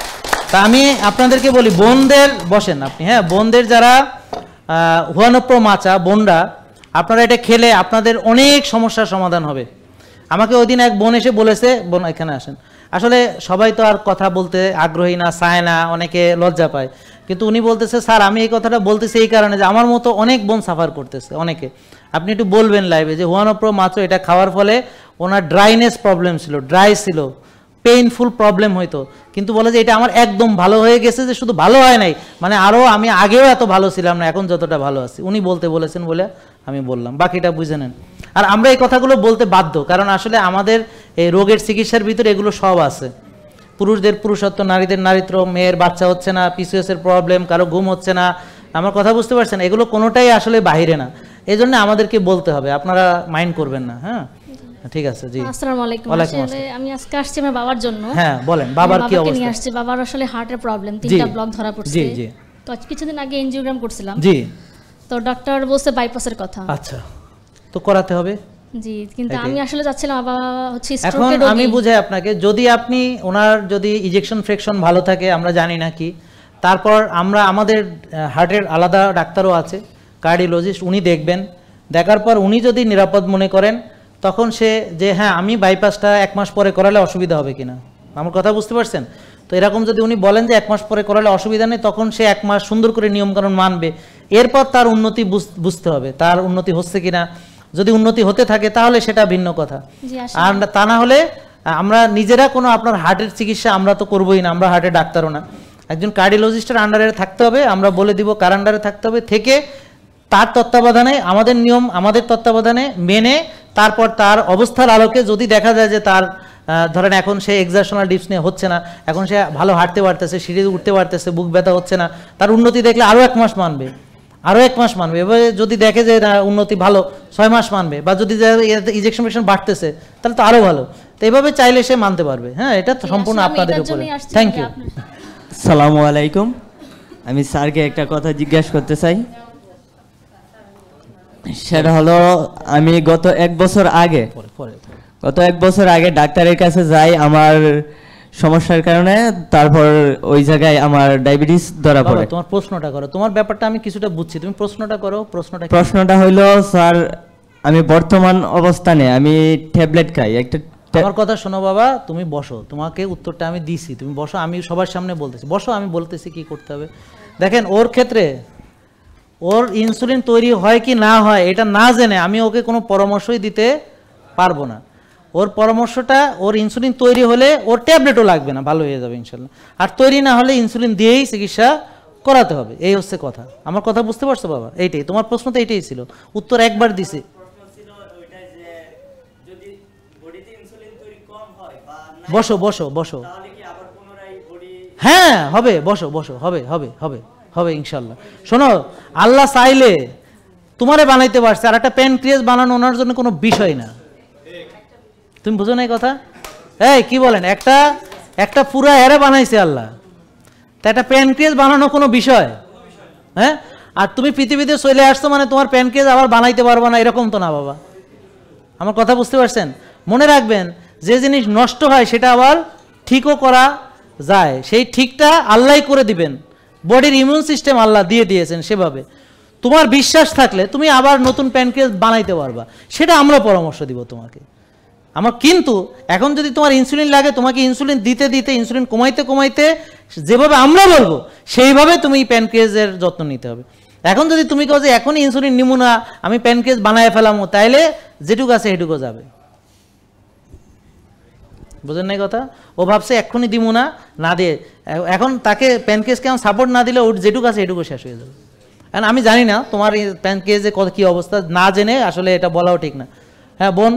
[SPEAKER 1] তা আমি আপনাদেরকে বলি, বোনদের বসেন আপনি। হ্যাঁ বোনদের যারা হুয়ানপ্রো মাচা বোনরা, আপনারা এটা খেলে আপনাদের অনেক সমস্যার সমাধান হবে। আমাকে ওই দিন এক বোন এসে বলেছে, বোন এখানে আসেন, আসলে সবাই তো আর কথা বলতে আগ্রহী না, চায় না, অনেকে লজ্জা পায়, কিন্তু উনি বলতেছে স্যার আমি এই কথাটা বলতেছি এই কারণে যে আমার মতো অনেক বোন সাফার করতেছে, অনেকে, আপনি একটু বলবেন লাইভে যে হুয়ানোপ্রো মাত্র এটা খাওয়ার ফলে ওনার ড্রাইনেস প্রবলেম ছিল, ড্রাই ছিল, পেইনফুল প্রবলেম হইতো, কিন্তু বলে যে এটা আমার একদম ভালো হয়ে গেছে, যে শুধু ভালো হয় নাই, মানে আরও আমি আগেও এত ভালো ছিলাম না, এখন যতটা ভালো আছি, উনি বলতে বলেছেন বলে আমি বললাম, বাকিটা বুঝে নেন। আর আমরা এই কথাগুলো বলতে বাধ্য, কারণ আসলে আমাদের এই রোগের চিকিৎসার ভিতরে এগুলো সব আছে, পুরুষদের পুরুষত্ব, নারীদের নারীত্ব, মেয়ের বাচ্চা হচ্ছে না, পিসিওএসের প্রবলেম, কারো ঘুম হচ্ছে না, আমার কথা বুঝতে পারছেন, এগুলো কোনোটাই আসলে বাহিরে না, এই জন্য আমাদেরকে বলতে হবে, আপনারা মাইন্ড করবেন না। হ্যাঁ ঠিক আছে, জি
[SPEAKER 8] আসসালামু আলাইকুম।
[SPEAKER 1] ওয়ালাইকুম
[SPEAKER 8] আসলে আমি আজকে আসছি আমার বাবার জন্য।
[SPEAKER 1] হ্যাঁ বলেন, বাবার কি অবস্থা?
[SPEAKER 8] নিয়ে আসছে, বাবার আসলে হার্টের প্রবলেম, 3টা ব্লক ধরা পড়ছে।
[SPEAKER 1] জি জি।
[SPEAKER 8] তো কিছুদিন আগে এনজিওগ্রাম করছিলাম।
[SPEAKER 1] জি।
[SPEAKER 8] তো ডক্টর বলছে বাইপাসের কথা।
[SPEAKER 1] আচ্ছা, তো করাতে হবে।
[SPEAKER 8] জি, কিন্তু আমি আসলে যাচ্ছিলাম, বাবা হচ্ছে
[SPEAKER 1] এখন
[SPEAKER 8] স্ট্রোকের রোগী।
[SPEAKER 1] আমি বুঝাই আপনাকে, যদি আপনি ওনার যদি ইজেকশন ফ্রেকশন ভালো থাকে, আমরা জানি না কি, তারপর আমরা আমাদের হার্টের আলাদা ডাক্তারও আছে, কার্ডিওলজিস্ট, উনি দেখবেন, দেখার পর উনি যদি নিরাপদ মনে করেন, তখন সে যে হ্যাঁ আমি বাইপাসটা 1 মাস পরে করালে অসুবিধা হবে কিনা, আমার কথা বুঝতে পারছেন? তো এরকম যদি উনি বলেন যে 1 মাস পরে করালে অসুবিধা নেই, তখন সে 1 মাস সুন্দর করে নিয়মকানুন মানবে, এরপর তার উন্নতি বুঝতে হবে, তার উন্নতি হচ্ছে কিনা, যদি উন্নতি হতে থাকে তাহলে সেটা ভিন্ন কথা, আর তা না হলে আমরা নিজেরা কোনো আপনার হার্টের চিকিৎসা আমরা তো করবোই না, আমরা হার্টের ডাক্তারও না, একজন কার্ডিওলজিস্টের আন্ডারে থাকতে হবে, আমরা বলে দিব কার আন্ডারে থাকতে হবে, থেকে তার তত্ত্বাবধানে, আমাদের নিয়ম আমাদের তত্ত্বাবধানে মেনে, তারপর তার অবস্থার আলোকে যদি দেখা যায় যে তার ধরেন এখন সে এক্সারশনাল ডিপস নিয়ে হচ্ছে না, এখন সে ভালো হাঁটতে পারতেছে, সিঁড়ি উঠতে পারতেছে, বুক ব্যথা হচ্ছে না, তার উন্নতি দেখলে আরও 1 মাস মানবে, আরও 1 মাস মানবে, এবারে যদি দেখে যে উন্নতি ভালো 6 মাস মানবে, বা যদি ইজেকশন ফিজেকশন বাড়তেছে তাহলে তো আরও ভালো, তো এইভাবে চাইলে সে মানতে পারবে। হ্যাঁ, এটা তো সম্পূর্ণ আপনাদের উপরে। Thank you.
[SPEAKER 9] আসসালামু আলাইকুম, আমি স্যারকে একটা কথা জিজ্ঞাসা করতে চাই, সেটা হলো আমি গত 1 বছর আগে ডাক্তারের কাছে যাই আমার সমস্যার কারণে, তারপর ওই জায়গায় আমার ডায়াবেটিস ধরা পড়ে।
[SPEAKER 1] তোমার প্রশ্নটা করো, তোমার ব্যাপারটা আমি কিছুটা বুঝছি, তুমি প্রশ্নটা করো।
[SPEAKER 9] প্রশ্নটা হইলো স্যার, আমি বর্তমান অবস্থানে আমি ট্যাবলেট খাই একটা।
[SPEAKER 1] আমার কথা শোনো বাবা, তুমি বসো, তোমাকে উত্তরটা আমি দিছি, তুমি বসো, আমি সবার সামনে বলতেছি, বসো, আমি বলতেছি কি করতে হবে। দেখেন ওর ক্ষেত্রে ওর ইনসুলিন তৈরি হয় কি না হয় এটা না জেনে আমি ওকে কোনো পরামর্শই দিতে পারবো না। ওর পরামর্শটা, ওর ইনসুলিন তৈরি হলে ওর ট্যাবলেটও লাগবে না, ভালো হয়ে যাবে ইনশাল্লাহ, আর তৈরি না হলে ইনসুলিন দিয়েই চিকিৎসা করাতে হবে, এই হচ্ছে কথা। আমার কথা বুঝতে পারছো বাবা? এইটাই তোমার প্রশ্ন, তো এইটাই ছিল, উত্তর একবার দিছি। বসো বসো বসো, হ্যাঁ হবে, বসো বসো, হবে হবে হবে হবে ইনশাল্লাহ। শোনো, আল্লাহ চাইলে তোমারে বানাইতে পারছে, আর একটা প্যানক্রিয়াস বানানো ওনার জন্য কোনো বিষয় না, তুমি বুঝো না এই কথা? এই কি বলেন, একটা পুরা এরা বানাইছে আল্লাহ, তা একটা প্যানক্রিয়াস বানানো কোনো বিষয়? হ্যাঁ, আর তুমি পৃথিবীতে চলে আসছো মানে তোমার প্যানক্রিয়াস আবার বানাইতে পারবো না এরকম তো না বাবা, আমার কথা বুঝতে পারছেন? মনে রাখবেন, যে জিনিস নষ্ট হয় সেটা আবার ঠিকও করা যায়, সেই ঠিকটা আল্লাহই করে দিবেন, বডির ইমিউন সিস্টেম আল্লাহ দিয়ে দিয়েছেন সেভাবে। তোমার বিশ্বাস থাকলে তুমি আবার নতুন প্যানক্রিয়াস বানাইতে পারবা, সেটা আমরা পরামর্শ দিব তোমাকে। কিন্তু এখন যদি তোমার ইনসুলিন লাগে, তোমাকে ইনসুলিন দিতে দিতে, ইনসুলিন কমাইতে কমাইতে, যেভাবে আমরা বলবো সেইভাবে তুমি প্যানক্রিয়াসের যত্ন নিতে হবে। এখন যদি তুমি কও যে এখনই ইনসুলিন নিব না, আমি প্যানক্রিয়াস বানায় ফেলামো, তাইলে যেটুকু আছে সেটুকু যাবে, বুঝেন নাই কথা? ও ভাবছে এক্ষুনি দিব না, না দিয়ে এখন তাকে প্যানক্রিয়াসকে আমি সাপোর্ট না দিলে ওর যেটুকু আছে এটুকু শেষ হয়ে যাবে। কারণ আমি জানি না তোমার প্যানক্রিয়াসে কী অবস্থা, না জেনে আসলে এটা বলাও ঠিক না। হ্যাঁ বোন।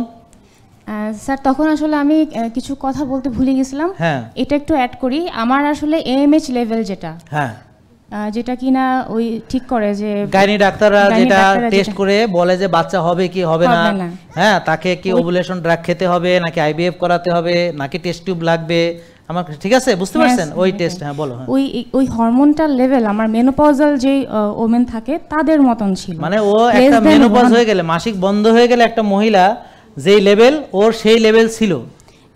[SPEAKER 2] স্যার, তখন আসলে আমি কিছু কথা বলতে ভুলে গেছিলাম,
[SPEAKER 1] হ্যাঁ
[SPEAKER 2] এটা একটু অ্যাড করি। আমার আসলে এএমএইচ লেভেল যেটা কিনা ওই ঠিক করে যে
[SPEAKER 1] গাইনি ডাক্তাররা যেটা টেস্ট করে বলে যে বাচ্চা হবে কি হবে না, হ্যাঁ, তাকে কি ওভুলেশন ড্রাগ খেতে হবে নাকি আইভিএফ করাতে হবে নাকি টেস্ট টিউব লাগবে, আমার ঠিক আছে, বুঝতে পারছেন? ওই টেস্ট, হ্যাঁ বলো।
[SPEAKER 2] ওই হরমোনটার লেভেল আমার মেনোপজাল যে ওমেন থাকে তাদের মতন ছিল,
[SPEAKER 1] মানে ও একটা মেনোপজ হয়ে গেলে, মাসিক বন্ধ হয়ে গেলে একটা মহিলা যেই লেভেল ওর সেই লেভেল ছিল।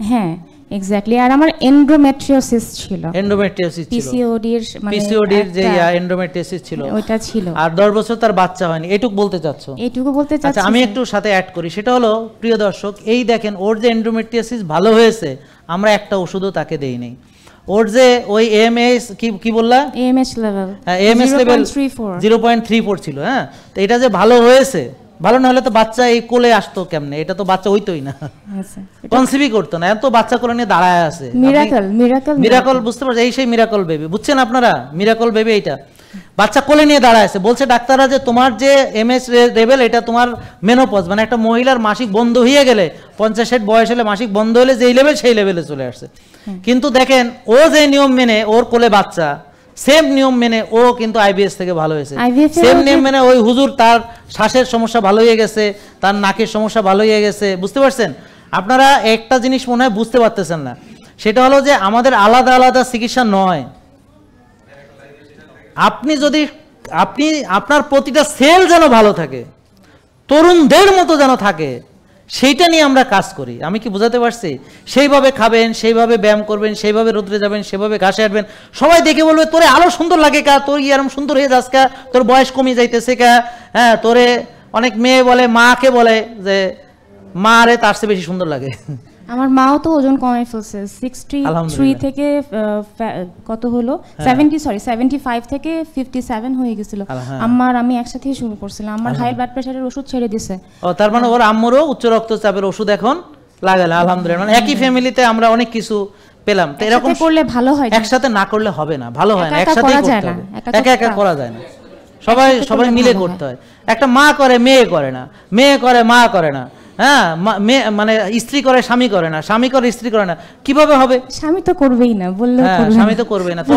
[SPEAKER 2] হ্যাঁ, এক্স্যাক্টলি। আর আমার এন্ডোমেট্রিওসিস ছিল,
[SPEAKER 1] এন্ডোমেট্রিওসিস ছিল,
[SPEAKER 2] পিসিওডির মানে
[SPEAKER 1] পিসিওডির যে এন্ডোমেট্রিওসিস ছিল
[SPEAKER 2] ওইটা ছিল।
[SPEAKER 1] আর 10 বছর তার বাচ্চা হয়নি, এটুকু বলতে চাচ্ছ?
[SPEAKER 2] এইটুকু বলতে চাচ্ছি।
[SPEAKER 1] আচ্ছা আমি একটু সাথে অ্যাড করি, সেটা হলো প্রিয় দর্শক, এই দেখেন ওর যে এন্ডোমেট্রিওসিস ভালো হয়েছে, আমরা একটা ওষুধও তাকে দেই নাই। ওর যে ওই এএমএস কি বললা,
[SPEAKER 2] এএমএস লেভেল,
[SPEAKER 1] হ্যাঁ এএমএস লেভেল 0.34 ছিল। হ্যাঁ, তো এটা যে ভালো হয়েছে, ভালো না হলে তো বাচ্চা এই কোলে আসতো কেমনে? এটা তো বাচ্চা হইতোই না, কনসিভই করতো না, এত বাচ্চা কোলে নিয়ে দাঁড়ায় আছে। মিরাকল বুঝতে পারছেন? এই সেই মিরাকল বেবি, বুঝছেন আপনারা? মিরাকল বেবি এইটা, বাচ্চা কোলে নিয়ে দাঁড়ায় আছে। বলছে ডাক্তাররা যে তোমার যে এমএস লেভেল, এটা তোমার মেনোপজ, মানে একটা মহিলার মাসিক বন্ধ হয়ে গেলে, 50-60 বয়স হলে মাসিক বন্ধ হলে যেই লেভেল সেই লেভেলে চলে আসছে। কিন্তু দেখেন ও যে নিয়ম মেনে ওর কোলে বাচ্চা, সেম নিয়ম মেনে ও কিন্তু আইবিএস থেকে ভালো হয়েছে। সেম নিয়ম মেনে ওই হুজুর তার শ্বাসের সমস্যা ভালো হয়ে গেছে, তার নাকের সমস্যা ভালো হয়ে গেছে। বুঝতে পারছেন? আপনারা একটা জিনিস মনে হয় বুঝতে পারতেছেন না, সেটা হলো যে আমাদের আলাদা আলাদা চিকিৎসা নয়। আপনি যদি আপনার প্রতিটা সেল যেন ভালো থাকে, তরুণদের মতো যেন থাকে, সেইটা নিয়ে আমরা কাজ করি। আমি কি বোঝাতে পারছি? সেইভাবে খাবেন, সেইভাবে ব্যায়াম করবেন, সেইভাবে রোদ্রে যাবেন, সেভাবে ঘাসে হাঁটবেন। সবাই দেখে বলবে তোরে আরো সুন্দর লাগে কা, তোর এরকম সুন্দর হয়ে যাস কা, তোর বয়স কমে যাইতেছে কা। হ্যাঁ, তোরে অনেক মেয়ে বলে, মাকে বলে যে মা রে তার চেয়ে বেশি সুন্দর লাগে।
[SPEAKER 2] আমার মাও তো ওজন কমাই ফেলছে, 63 থেকে কত হলো 75 থেকে 57 হয়ে গেছিল। আমার আমি একসাথেই শুরু করছিলাম, আমার হাই ব্লাড প্রেসারের ওষুধ ছেড়ে দিছে।
[SPEAKER 1] ও তার মানে ওর আম্মুরও উচ্চ রক্তচাপের ওষুধ এখন লাগালে, আলহামদুলিল্লাহ। মানে একই ফ্যামিলিতে আমরা অনেক কিছু পেলাম। তো এরকম
[SPEAKER 2] করলে ভালো হয়,
[SPEAKER 1] একসাথে না করলে হবে না, ভালো হয় না, একসাথেই করতে হবে, একা একা করা যায় না, সবাই মিলে করতে হয়। একটা মা করে মেয়ে করে না, মেয়ে করে মা করে না, হ্যাঁ মানে স্ত্রী করে স্বামী করে না, স্বামী করে স্ত্রী করে না, কিভাবে হবে?
[SPEAKER 2] স্বামী তো করবেই না, বললেও করবে না,
[SPEAKER 1] স্বামী তো করবেই না। তো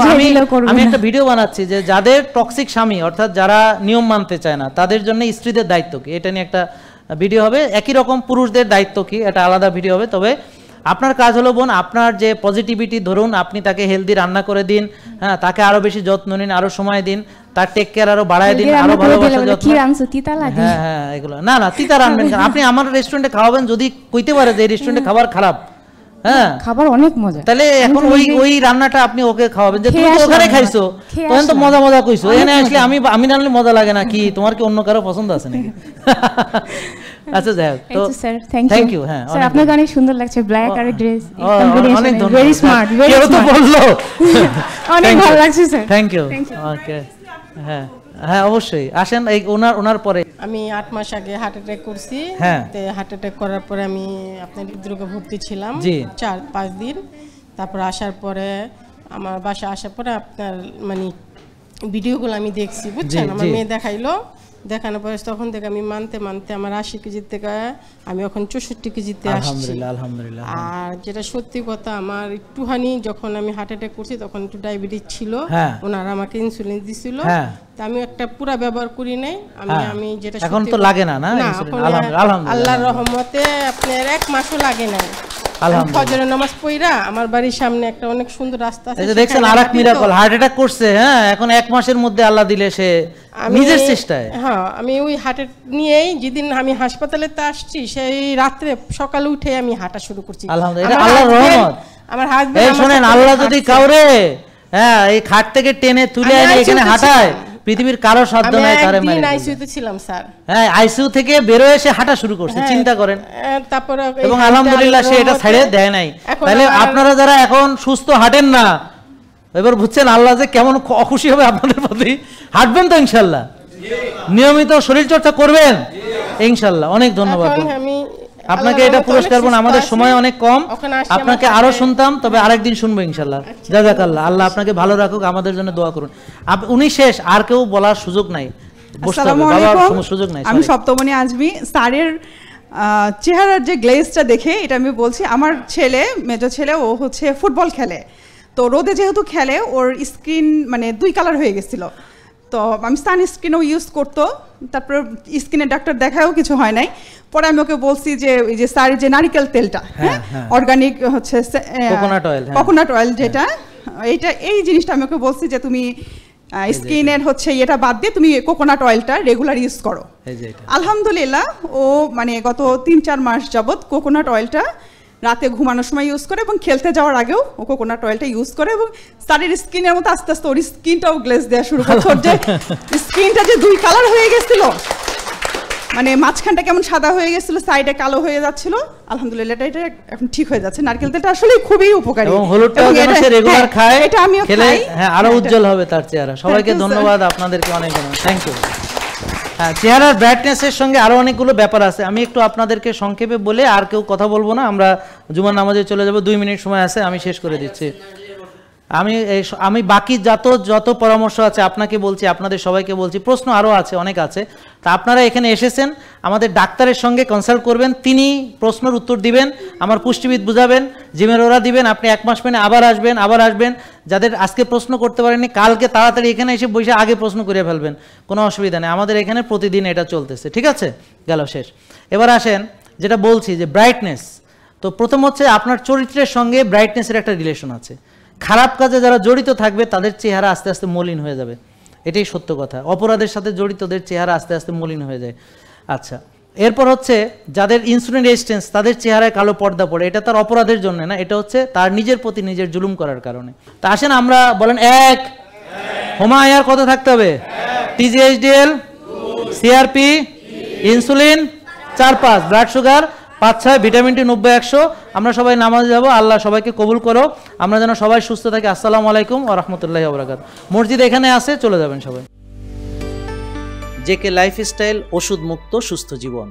[SPEAKER 1] আমি একটা ভিডিও বানাচ্ছি যে যাদের টক্সিক স্বামী, অর্থাৎ যারা নিয়ম মানতে চায় না, তাদের জন্য স্ত্রীদের দায়িত্ব কি, এটা নিয়ে একটা ভিডিও হবে। একই রকম পুরুষদের দায়িত্ব কি, এটা আলাদা ভিডিও হবে। তবে আপনার কাজ হলো বোন, আপনার যে পজিটিভিটি, ধরুন আপনি তাকে হেলদি রান্না করে দিন, হ্যাঁ, তাকে আরো বেশি যত্ন নিন, আরো সময় দিন, তার টেক কেয়ার আরো বাড়ায় দিন, আরো ভালোবাসা যত্ন। হ্যাঁ হ্যাঁ, এগুলো না তিতা রান্নাবেন কেন? আপনি আমার রেস্টুরেন্টে খাওয়াবেন, যদি কইতে পারে যে এই রেস্টুরেন্টে খাবার খারাপ, হ্যাঁ
[SPEAKER 2] খাবার অনেক মজা,
[SPEAKER 1] তাহলে এখন ওই রান্নাটা আপনি ওকে খাওয়াবেন যে তুমি তো ওখানে খাইছো, তখন তো মজা কইছো, এখানে আসলে আমি রান্নালে মজা লাগে না কি? তোমার কি অন্য কারো পছন্দ আছে নাকি? আচ্ছা যাই হোক, তো থ্যাংক ইউ। হ্যাঁ
[SPEAKER 2] স্যার আপনাকে অনেক সুন্দর লাগছে, ব্ল্যাক আর ড্রেস,
[SPEAKER 1] অনেক ধন্যবাদ,
[SPEAKER 2] ভেরি স্মার্ট,
[SPEAKER 1] কেউ তো বললো
[SPEAKER 2] অনেক ভালো লাগছে স্যার,
[SPEAKER 1] থ্যাংক ইউ। ওকে, হ্যাঁ হ্যাঁ অবশ্যই আসেন। এই ওনার পরে
[SPEAKER 10] আমি 8 মাস আগে হার্ট অ্যাটাক করছি।
[SPEAKER 1] হ্যাঁ,
[SPEAKER 10] হার্ট অ্যাটাক করার পরে আমি আপনার হৃদরোগে ভর্তি ছিলাম 4-5 দিন। তারপর আসার পরে আমার বাসা আসার পরে আপনার মানে ভিডিওগুলো আমি দেখছি, বুঝছেন? আমার মেয়ে দেখানোর পরে তখন থেকে আমি মানতে আমার 80 কেজির থেকে আমি এখন 64 কেজিতে আসছি।
[SPEAKER 1] আলহামদুলিল্লাহ।
[SPEAKER 10] আর যেটা সত্যি কথা, আমার একটুখানি যখন আমি হার্ট অ্যাটাক করছি তখন একটু ডায়াবেটিস ছিল, ওনারা আমাকে ইনসুলিন দিছিল, তা আমি একটা পুরা ব্যবহার করি নাই। আমি যেটা
[SPEAKER 1] এখন তো লাগে না,
[SPEAKER 10] আল্লাহর রহমতে আপনার 1 মাসও লাগে না। ফজরের নামাজ পড়া আমার বাড়ির সামনে একটা অনেক সুন্দর রাস্তা আছে,
[SPEAKER 1] দেখছেন আরেক মিরাকল, হার্ট অ্যাটাক করছে, হ্যাঁ এখন 1 মাসের মধ্যে আল্লাহ দিলে সে নিজের চেষ্টায়।
[SPEAKER 10] হ্যাঁ, আমি ওই হার্টের নিয়েই যেদিন আমি হাসপাতালে আসছি, সেই রাত্রে সকালে উঠে আমি হাঁটা শুরু করছি।
[SPEAKER 1] আলহামদুলিল্লাহ, আল্লাহর রহমত।
[SPEAKER 10] আমার হাজবেন্ড,
[SPEAKER 1] এই শুনেন, আল্লাহ যদি কাউরে এই খাট থেকে টেনে তুলে এনে এখানে হাঁটায়, পৃথিবীর কারো সাধ্য নাই তারে মারে।
[SPEAKER 10] আমি আইসিইউতে ছিলাম স্যার,
[SPEAKER 1] হ্যাঁ আইসিইউ থেকে বের হয়ে এসে হাঁটা শুরু করছে, চিন্তা করেন।
[SPEAKER 10] তারপর
[SPEAKER 1] এবং আলহামদুলিল্লাহ সে এটা ছেড়ে দেয় নাই। তাহলে আপনারা যারা এখন সুস্থ হাঁটেন না, এবার বুঝছেন আল্লাহ যে কেমন অখুশি হবে আপনাদের প্রতি। হাঁটবেন তো ইনশাআল্লাহ, নিয়মিত শরীর চর্চা করবেন ইনশাআল্লাহ। অনেক ধন্যবাদ আপনাকে, এটা পুরস্কার বোন। আমাদের সময় অনেক কম, আপনাকে আরো শুনতাম, তবে আরেকদিন শুনবো ইনশাআল্লাহ। জাযাকাল্লাহ, আল্লাহ আপনাকে ভালো রাখুক, আমাদের জন্য দোয়া করুন। উনি শেষ, আর কেউ বলার সুযোগ নাই, সুযোগ নাই।
[SPEAKER 11] আমি সপ্তমণি আজমি। স্যারের চেহারার যে গ্লেজটা দেখে এটা আমি বলছি, আমার ছেলে, মেজো ছেলে, ও হচ্ছে ফুটবল খেলে, তো রোদে যেহেতু খেলে ওর স্কিন মানে 2 কালার হয়ে গেছিল, তো আমি সানস্ক্রিনও ইউজ করতো, তারপর স্কিনের ডাক্তার দেখাও কিছু হয় নাই। পরে আমি ওকে বলছি যে ওই যে স্যার যে নারিকেল তেলটা, হ্যাঁ অর্গানিক হচ্ছে কোকোনাট অয়েল যেটা, এই জিনিসটা আমি ওকে বলছি যে তুমি স্কিনের হচ্ছে এটা বাদ দিয়ে তুমি কোকোনাট অয়েলটা রেগুলার ইউজ করো। আলহামদুলিল্লাহ ও মানে গত 3-4 মাস যাবত কোকোনাট অয়েলটা রাতে ঘুমানোর সময় ইউজ করে এবং খেলতে যাওয়ার আগেও ও কোকোনাট অয়েলটা ইউজ করে এবং স্যারের স্কিনের মতো আস্তে আস্তে ওর স্কিনটাও গ্লেজ দেওয়া শুরু করছে। ওর যে স্কিনটা যে 2 কালার হয়ে গেছিল, মানে মাঝখানটা কেমন সাদা হয়ে গেছিল, সাইডে কালো হয়ে যাচ্ছিল, আলহামদুলিল্লাহ এটা এখন ঠিক হয়ে যাচ্ছে। নারকেল তেলটা আসলে খুবই উপকারী
[SPEAKER 1] এবং হলুদটাও যেন সে রেগুলার খায়,
[SPEAKER 11] এটা আমিও
[SPEAKER 1] খেলে
[SPEAKER 11] খাই,
[SPEAKER 1] হ্যাঁ আরো উজ্জ্বল হবে তার চেহারা। সবাইকে ধন্যবাদ, আপনাদেরকে অনেক ধন্যবাদ, থ্যাংক ইউ। হ্যাঁ, চেহারার ব্রাইটনেসের সঙ্গে আরো অনেকগুলো ব্যাপার আছে, আমি একটু আপনাদেরকে সংক্ষেপে বলে আর কেউ কথা বলবো না, আমরা জুমার নামাজে চলে যাব, 2 মিনিট সময় আছে, আমি শেষ করে দিচ্ছি। আমি বাকি যত পরামর্শ আছে আপনাকে বলছি, আপনাদের সবাইকে বলছি, প্রশ্ন আরও আছে, অনেক আছে। তা আপনারা এখানে এসেছেন, আমাদের ডাক্তারের সঙ্গে কনসাল্ট করবেন, তিনি প্রশ্নের উত্তর দিবেন, আমার পুষ্টিবিদ বুঝাবেন, জিমের ওরা দিবেন, আপনি 1 মাস পরে আবার আসবেন। যাদের আজকে প্রশ্ন করতে পারেননি, কালকে তাড়াতাড়ি এখানে এসে বসে আগে প্রশ্ন করে ফেলবেন, কোনো অসুবিধা নেই, আমাদের এখানে প্রতিদিন এটা চলতেছে, ঠিক আছে? গেল শেষ। এবার আসেন যেটা বলছি যে ব্রাইটনেস, তো প্রথম হচ্ছে আপনার চরিত্রের সঙ্গে ব্রাইটনেসের একটা রিলেশন আছে। খারাপ কাজে যারা জড়িত থাকবে তাদের চেহারা আস্তে আস্তে মলিন হয়ে যাবে, এটাই সত্য কথা। অপরাধের সাথে জড়িতদের চেহারা আস্তে আস্তে মলিন হয়ে যায়। আচ্ছা, এরপর হচ্ছে যাদের ইনসুলিন রেজিস্ট্যান্স, তাদের চেহারায় কালো পর্দা পড়ে, এটা তার অপরাধের জন্য না, এটা হচ্ছে তার নিজের প্রতি নিজের জুলুম করার কারণে। তা আসেন আমরা বলেন 1, হোমায়ার কত থাকতে হবে, TGHDL, CRP, insulin 4-5, blood sugar 5-6, vitamin D 90-100। আমরা সবাই নামাজে যাব, আল্লাহ সবাইকে কবুল করো, আমরা যেন সবাই সুস্থ থাকি। আসসালামু আলাইকুম ওয়া রাহমাতুল্লাহি ওয়া বারাকাতুহু। মসজিদ এখানে আছে, চলে যাবেন সবাই। জেকে লাইফস্টাইল, ওষুধ মুক্ত সুস্থ জীবন।